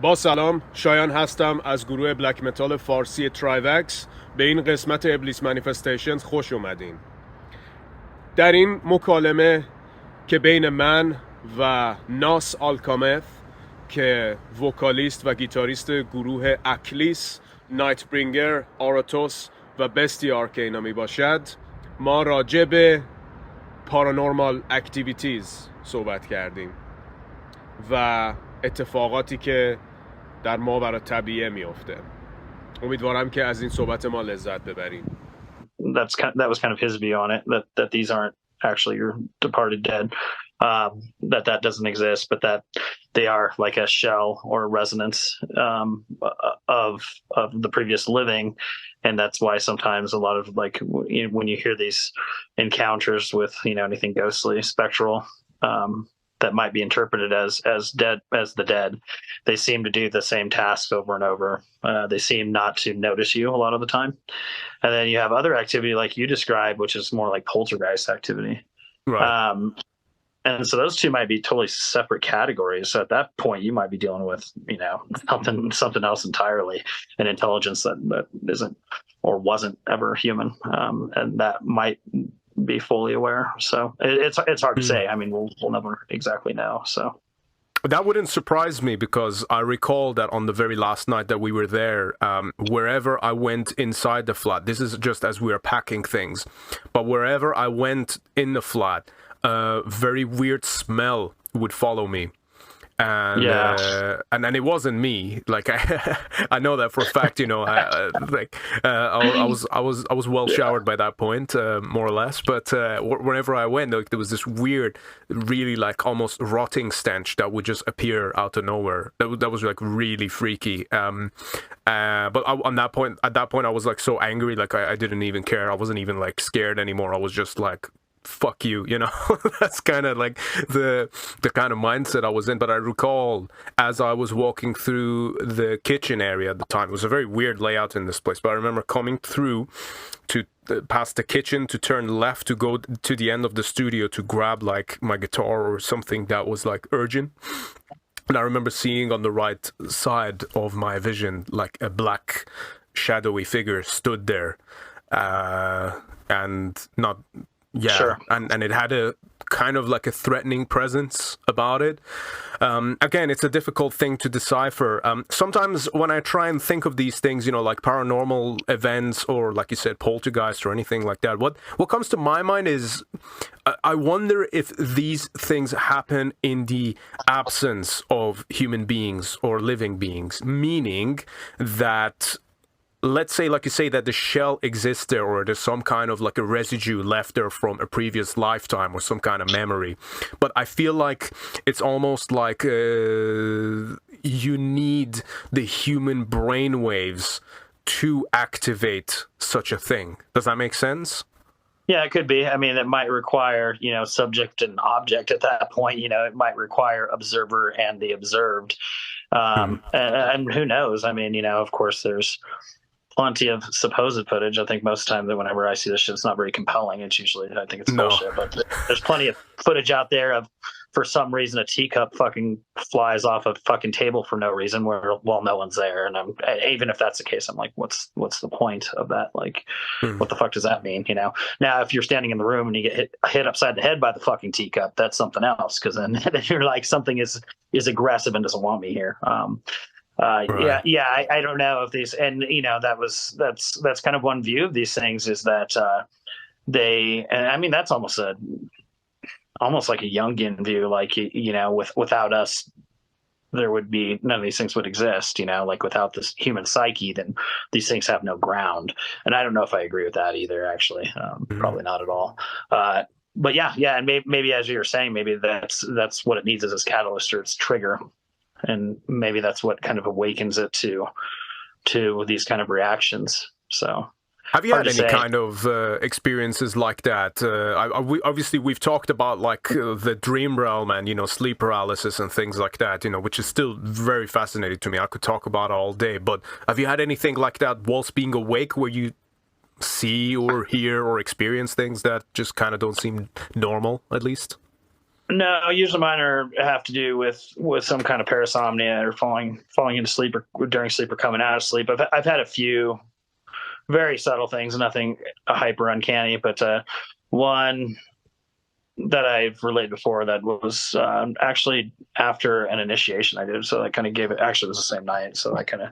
با سلام، شایان هستم از گروه بلک متال فارسی ترایوکس. به این قسمت ابلیس منیفستیشنز خوش اومدین. در این مکالمه که بین من و ناس آلکامث که وکالیست و گیتاریست گروه اکلیس، نایتبرینگر، آراتوس و بستیا آرکینا می باشد، ما راجع به پارانورمال اکتیویتیز صحبت کردیم و اتفاقاتی که در ماورا طبیعه میفته. امیدوارم که از این صحبت ما لذت ببریم. That was kind of his view on it, that these aren't actually your departed dead, that doesn't exist, but that they are like a shell or a resonance of the previous living. And that's why sometimes a lot of, like, when you hear these encounters with, anything ghostly, spectral, that might be interpreted as dead, as the dead, they seem to do the same tasks over and over. They seem not to notice you a lot of the time. And then you have other activity like you described, which is more like poltergeist activity. Right. And so those two might be totally separate categories. So at that point, you might be dealing with, something else entirely, an intelligence that isn't or wasn't ever human, and that might be fully aware. So it's hard to say. I mean, we'll never exactly know. So that wouldn't surprise me, because I recall that on the very last night that we were there, wherever I went inside the flat, this is just as we were packing things, but wherever I went in the flat, a very weird smell would follow me. And and it wasn't me. Like I know that for a fact. I was well showered by that point, more or less. But whenever I went, there was this weird, really like almost rotting stench that would just appear out of nowhere. That was like really freaky. But at that point, I was like so angry. Like I didn't even care. I wasn't even like scared anymore. I was just like, fuck you, That's kind of like the kind of mindset I was in. But I recall as I was walking through the kitchen area at the time, it was a very weird layout in this place, but I remember coming through to past the kitchen to turn left to go to the end of the studio to grab like my guitar or something that was like urgent. And I remember seeing on the right side of my vision like a black shadowy figure stood there, and not sure. And it had a kind of like a threatening presence about it. Again, it's a difficult thing to decipher. Sometimes when I try and think of these things, like paranormal events or, like you said, poltergeist or anything like that, what comes to my mind is I wonder if these things happen in the absence of human beings or living beings, meaning that, let's say, like you say, that the shell exists there, or there's some kind of like a residue left there from a previous lifetime or some kind of memory. But I feel like it's almost like you need the human brain waves to activate such a thing. Does that make sense? Yeah, it could be. I mean, it might require, subject and object at that point. It might require observer and the observed. And who knows? I mean, of course, there's plenty of supposed footage. I think most of the time that whenever I see this shit, it's not very compelling. It's usually, I think it's bullshit, but there's plenty of footage out there of, for some reason, a teacup fucking flies off a fucking table for no reason no one's there. And even if that's the case, I'm like, what's the point of that? Like, what the fuck does that mean? Now, if you're standing in the room and you get hit upside the head by the fucking teacup, that's something else. Cause then you're like, something is aggressive and doesn't want me here. Right. I don't know if these, and that's kind of one view of these things, is that and I mean, that's almost like a Jungian view, like, without us, there would be none of these things would exist, like without this human psyche, then these things have no ground. And I don't know if I agree with that either, actually. Probably not at all. But yeah, and maybe as you were saying, maybe that's what it needs, is its catalyst or its trigger. And maybe that's what kind of awakens it to these kind of reactions. So, have you had any kind of experiences like that? Obviously, we've talked about like the dream realm and sleep paralysis and things like that. Which is still very fascinating to me. I could talk about it all day. But have you had anything like that whilst being awake, where you see or hear or experience things that just kind of don't seem normal, at least? No, usually mine have to do with some kind of parasomnia or falling into sleep or during sleep or coming out of sleep. I've had a few very subtle things, nothing hyper uncanny, but one that I've related before that was actually after an initiation I did. So that kind of gave it, actually it was the same night. So that kind of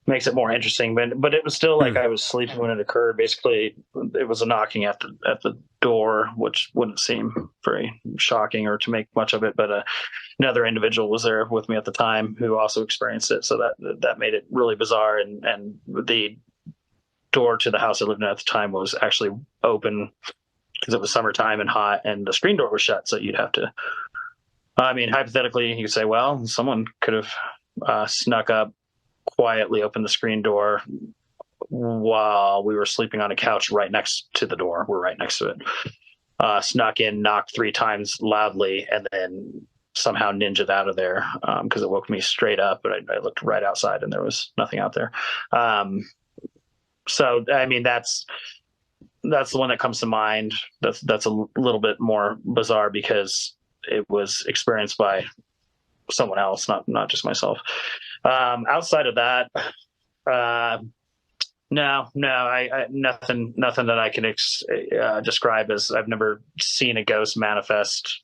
makes it more interesting, but it was still like I was sleeping when it occurred. Basically it was a knocking at the door, which wouldn't seem very shocking or to make much of it. But another individual was there with me at the time who also experienced it. So that made it really bizarre. And the door to the house I lived in at the time was actually open because it was summertime and hot, and the screen door was shut. So you'd have to, I mean, hypothetically, you could say, well, someone could have snuck up, quietly opened the screen door while we were sleeping on a couch right next to the door. We're right next to it. Snuck in, knocked 3 times loudly, and then somehow ninja'd out of there because it woke me straight up. But I looked right outside, and there was nothing out there. So, I mean, that's the one that comes to mind. That's a little bit more bizarre because it was experienced by someone else, not just myself. Outside of that, no, I nothing that I can describe as. I've never seen a ghost manifest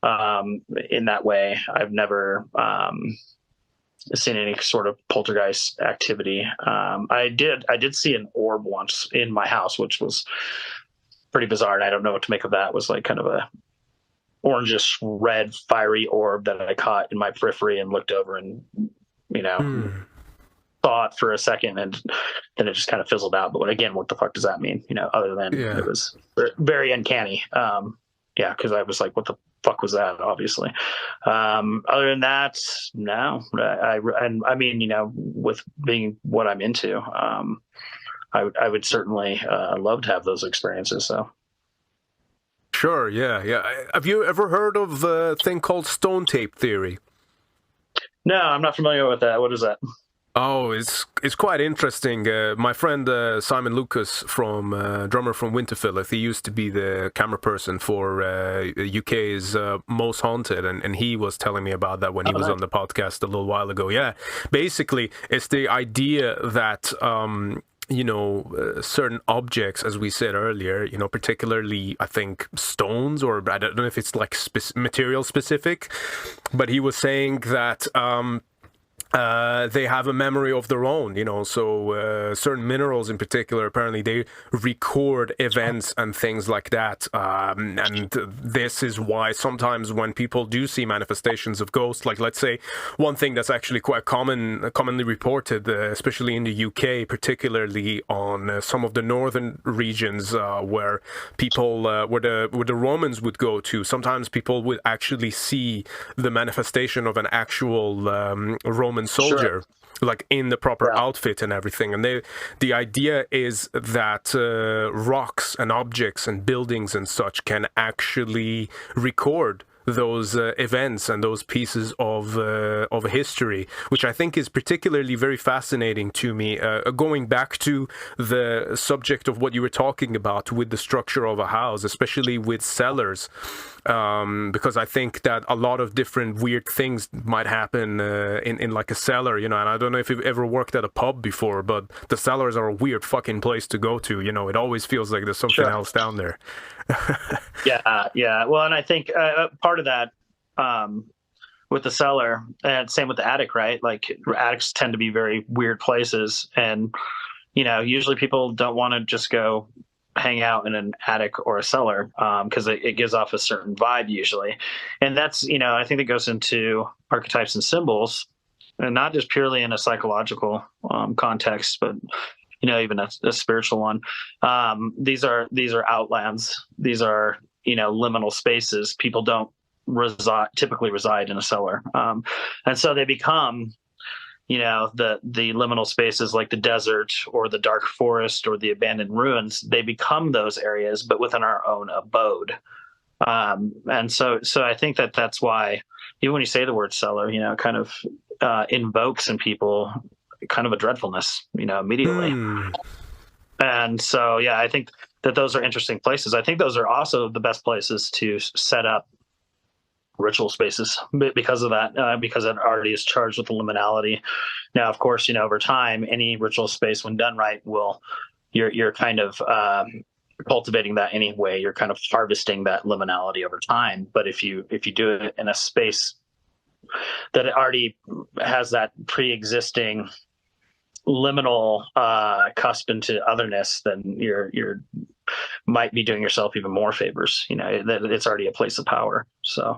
in that way. I've never seen any sort of poltergeist activity. I did see an orb once in my house, which was pretty bizarre, and I don't know what to make of that. It was like kind of a orangish red fiery orb that I caught in my periphery and looked over and thought for a second, and then it just kind of fizzled out. But again, what the fuck does that mean? Other than it was very uncanny. Because I was like, what the fuck was that? Obviously. Other than that, no. I mean, with being what I'm into, I would certainly love to have those experiences. So. Sure, yeah. Have you ever heard of a thing called stone tape theory? No, I'm not familiar with that. What is that? Oh, it's quite interesting. My friend Simon Lucas, drummer from Winterfell, he used to be the camera person for UK's Most Haunted, and he was telling me about that when he was on the podcast a little while ago. Yeah, basically, it's the idea that certain objects, as we said earlier, particularly I think stones, or I don't know if it's like material specific, but he was saying that they have a memory of their own, so certain minerals in particular, apparently they record events and things like that. And this is why sometimes when people do see manifestations of ghosts, like let's say one thing that's actually quite commonly reported, especially in the UK, particularly on some of the northern regions where people, where the Romans would go to, sometimes people would actually see the manifestation of an actual Roman soldier, like in the proper outfit and everything. And the idea is that rocks and objects and buildings and such can actually record those events and those pieces of history, which I think is particularly very fascinating to me. Going back to the subject of what you were talking about with the structure of a house, especially with cellars, because I think that a lot of different weird things might happen in like a cellar, and I don't know if you've ever worked at a pub before, but the cellars are a weird fucking place to go to. It always feels like there's something else down there. Yeah. Well, and I think part of that with the cellar, and same with the attic, right? Like attics tend to be very weird places, and usually people don't want to just go hang out in an attic or a cellar because it gives off a certain vibe usually, and that's I think it goes into archetypes and symbols, and not just purely in a psychological context, but even a spiritual one. These are outlands. These are liminal spaces. People don't typically reside in a cellar, and so they become the liminal spaces like the desert or the dark forest or the abandoned ruins. They become those areas, but within our own abode. And so I think that's why even when you say the word cellar, it kind of invokes in people kind of a dreadfulness, immediately. And so, I think that those are interesting places. I think those are also the best places to set up ritual spaces because of that, because it already is charged with the liminality. Now, of course, over time, any ritual space, when done right, you're kind of cultivating that anyway. You're kind of harvesting that liminality over time. But if you do it in a space that it already has that pre-existing liminal cusp into otherness, then you're might be doing yourself even more favors. That it's already a place of power. So